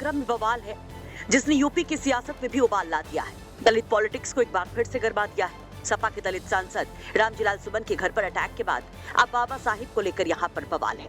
आगरा में बवाल है जिसने यूपी की सियासत में भी उबाल ला दिया है। दलित पॉलिटिक्स को एक बार फिर से गरमा दिया है। सपा के दलित सांसद रामजीलाल सुमन के घर पर अटैक के बाद अब बाबा साहिब को लेकर यहाँ पर बवाल है।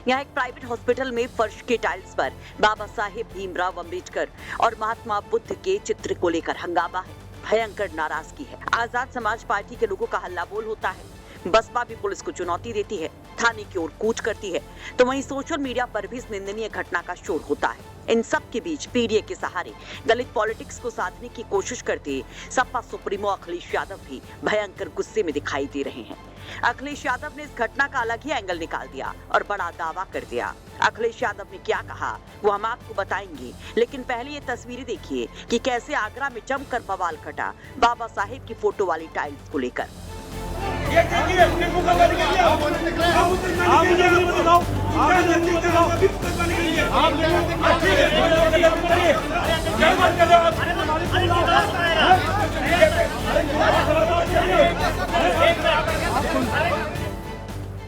यहाँ एक प्राइवेट हॉस्पिटल में फर्श के टाइल्स पर बाबा साहिब भीमराव अंबेडकर और महात्मा बुद्ध के चित्र को लेकर हंगामा है, भयंकर नाराजगी है। आजाद समाज पार्टी के लोगों का हल्ला बोल होता है। बसपा भी पुलिस को चुनौती देती है, थाने की ओर कूच करती है, तो वहीं सोशल मीडिया पर भी इस निंदनीय घटना का शोर होता है। इन सब के बीच पीडीए के सहारे दलित पॉलिटिक्स को साधने की कोशिश करते सपा सुप्रीमो अखिलेश यादव भी भयंकर गुस्से में दिखाई दे रहे हैं। अखिलेश यादव ने इस घटना का अलग ही एंगल निकाल दिया और बड़ा दावा कर दिया। अखिलेश यादव ने क्या कहा वो हम आपको बताएंगे, लेकिन पहले ये तस्वीरें देखिए कि कैसे आगरा में जमकर बवाल खटा बाबा साहेब की फोटो वाली टाइल्स को लेकर।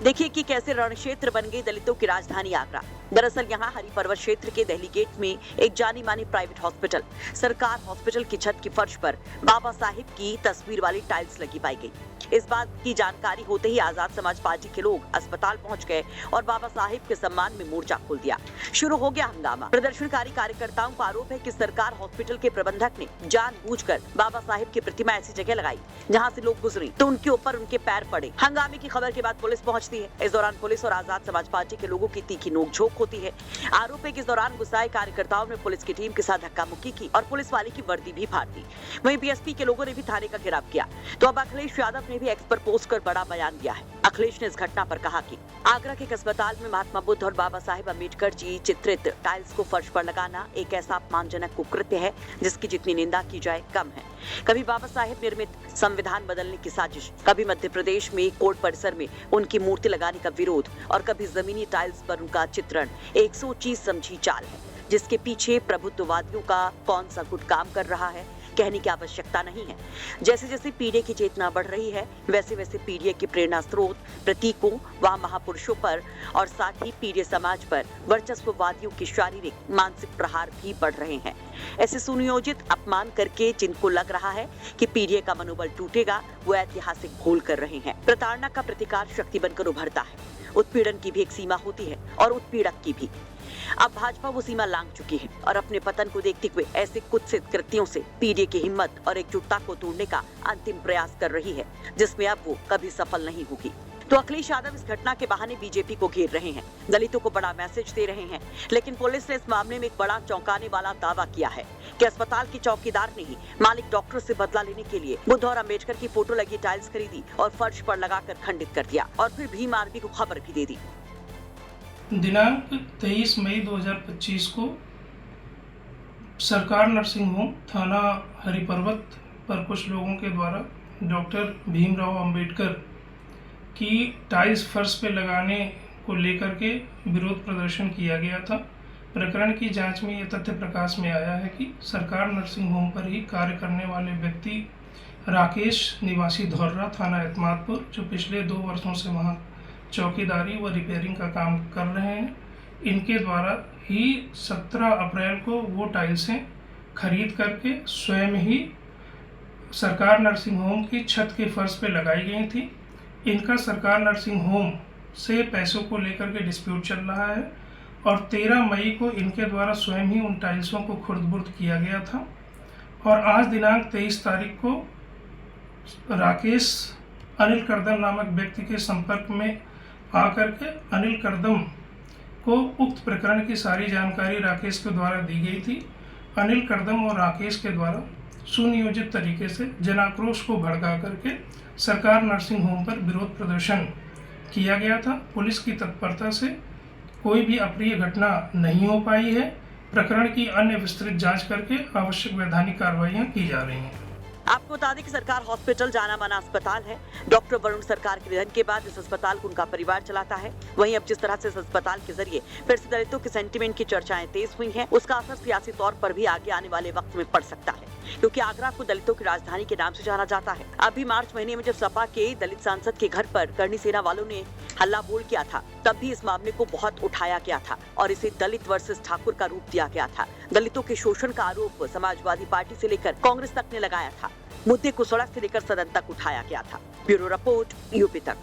देखिए कि कैसे रणक्षेत्र बन गई दलितों की राजधानी आगरा। दरअसल यहाँ हरि पर्वत क्षेत्र के दिल्ली गेट में एक जानी मानी प्राइवेट हॉस्पिटल सरकार हॉस्पिटल की छत की फर्श पर बाबा साहिब की तस्वीर वाली टाइल्स लगी पाई गई। इस बात की जानकारी होते ही आजाद समाज पार्टी के लोग अस्पताल पहुंच गए और बाबा साहिब के सम्मान में मोर्चा खोल दिया। शुरू हो गया हंगामा। प्रदर्शनकारी कार्यकर्ताओं का आरोप है कि सरकार हॉस्पिटल के प्रबंधक ने जानबूझकर बाबा साहिब की प्रतिमा ऐसी जगह लगाई जहां से लोग गुजरे तो उनके ऊपर उनके पैर पड़े। हंगामे की खबर के बाद पुलिस पहुंचती है। इस दौरान पुलिस और आजाद समाज पार्टी के लोगों की तीखी नोकझोंक होती है। आरोप है कि इस दौरान गुस्साए कार्यकर्ताओं ने पुलिस की टीम के साथ धक्का मुक्की की और पुलिस वाले की वर्दी भी फाड़ दी। वहीं बीएसपी के लोगों ने भी थाने का घेराव किया। तो अब अखिलेश यादव ने भी एक्स पर पोस्ट कर बड़ा बयान दिया है। अखिलेश ने इस घटना पर कहा कि आगरा के एक अस्पताल में महात्मा बुद्ध और बाबा साहेब अम्बेडकर जी चित्रित टाइल्स को फर्श पर लगाना एक ऐसा अपमानजनक कुकृत्य है जिसकी जितनी निंदा की जाए कम है। कभी बाबा साहेब निर्मित संविधान बदलने की साजिश, कभी मध्य प्रदेश में कोर्ट परिसर में उनकी मूर्ति लगाने का विरोध और कभी जमीनी टाइल्स पर उनका चित्रण एक सोची समझी चाल है जिसके पीछे प्रभुत्ववादियों का कौन सा गुट काम कर रहा है कहने की आवश्यकता नहीं है। जैसे जैसे पीडीए की चेतना बढ़ रही है वैसे वैसे पीडीए के प्रेरणा स्रोत प्रतीकों व महापुरुषों पर और साथ ही पीडीए समाज पर वर्चस्ववादियों के शारीरिक मानसिक प्रहार भी बढ़ रहे हैं। ऐसे सुनियोजित अपमान करके जिनको लग रहा है कि पीडीए का मनोबल टूटेगा वो ऐतिहासिक भूल कर रहे हैं। प्रताड़ना का प्रतिकार शक्ति बनकर उभरता है। उत्पीड़न की भी एक सीमा होती है और उत्पीड़क की भी। अब भाजपा वो सीमा लांघ चुकी है और अपने पतन को देखते हुए ऐसे कुत्सित कृत्यों से पीडीए की हिम्मत और एकजुटता को तोड़ने का अंतिम प्रयास कर रही है जिसमें अब वो कभी सफल नहीं होगी। तो अखिलेश यादव इस घटना के बहाने बीजेपी को घेर रहे हैं, दलितों को बड़ा मैसेज दे रहे हैं, लेकिन पुलिस ने इस मामले में एक बड़ा चौंकाने वाला दावा किया है कि अस्पताल के चौकीदार ने ही मालिक डॉक्टर से बदला लेने के लिए बुद्ध और अम्बेडकर की फोटो लगी टाइल्स खरीदी और फर्श पर लगाकर खंडित कर दिया और फिर भीम आर्मी को खबर भी दे दी। दिनांक 23 मई 2025 को सरकार नर्सिंग होम थाना हरिपर्वत पर कुछ लोगों के द्वारा डॉक्टर भीमराव अंबेडकर की टाइल्स फर्श पे लगाने को लेकर के विरोध प्रदर्शन किया गया था। प्रकरण की जांच में ये तथ्य प्रकाश में आया है कि सरकार नर्सिंग होम पर ही कार्य करने वाले व्यक्ति राकेश निवासी धौर्रा थाना एतमादपुर जो पिछले 2 वर्षों से वहाँ चौकीदारी व रिपेयरिंग का काम कर रहे हैं, इनके द्वारा ही 17 अप्रैल को वो टाइल्सें खरीद करके स्वयं ही सरकार नर्सिंग होम की छत के फर्श पे लगाई गई थी। इनका सरकार नर्सिंग होम से पैसों को लेकर के डिस्प्यूट चल रहा है और 13 मई को इनके द्वारा स्वयं ही उन टाइल्सों को खुर्द-बुर्द किया गया था और आज दिनांक 23 तारीख को राकेश अनिल करदम नामक व्यक्ति के संपर्क में आकर के अनिल करदम को उक्त प्रकरण की सारी जानकारी राकेश के द्वारा दी गई थी। अनिल करदम और राकेश के द्वारा सुनियोजित तरीके से जनाक्रोश को भड़का करके सरकार नर्सिंग होम पर विरोध प्रदर्शन किया गया था। पुलिस की तत्परता से कोई भी अप्रिय घटना नहीं हो पाई है। प्रकरण की अन्य विस्तृत जांच करके आवश्यक वैधानिक कार्रवाइयां की जा रही हैं। आपको बता दें कि सरकार हॉस्पिटल जाना माना अस्पताल है। डॉक्टर वरुण सरकार के निधन के बाद इस अस्पताल को उनका परिवार चलाता है। वहीं अब जिस तरह से इस अस्पताल के जरिए फिर से दलितों के सेंटीमेंट की चर्चाएं तेज हुई हैं, उसका असर सियासी तौर पर भी आगे आने वाले वक्त में पड़ सकता है, क्योंकि आगरा को दलितों की राजधानी के नाम से जाना जाता है। अभी मार्च महीने में जब सपा के दलित सांसद के घर पर करनी सेना वालों ने हल्ला बोल किया था, तब भी इस मामले को बहुत उठाया गया था और इसे दलित वर्सेस ठाकुर का रूप दिया गया था। दलितों के शोषण का आरोप समाजवादी पार्टी से लेकर कांग्रेस तक ने लगाया था। मुद्दे को सड़क से लेकर सदन तक उठाया गया था। ब्यूरो रिपोर्ट, यूपी तक।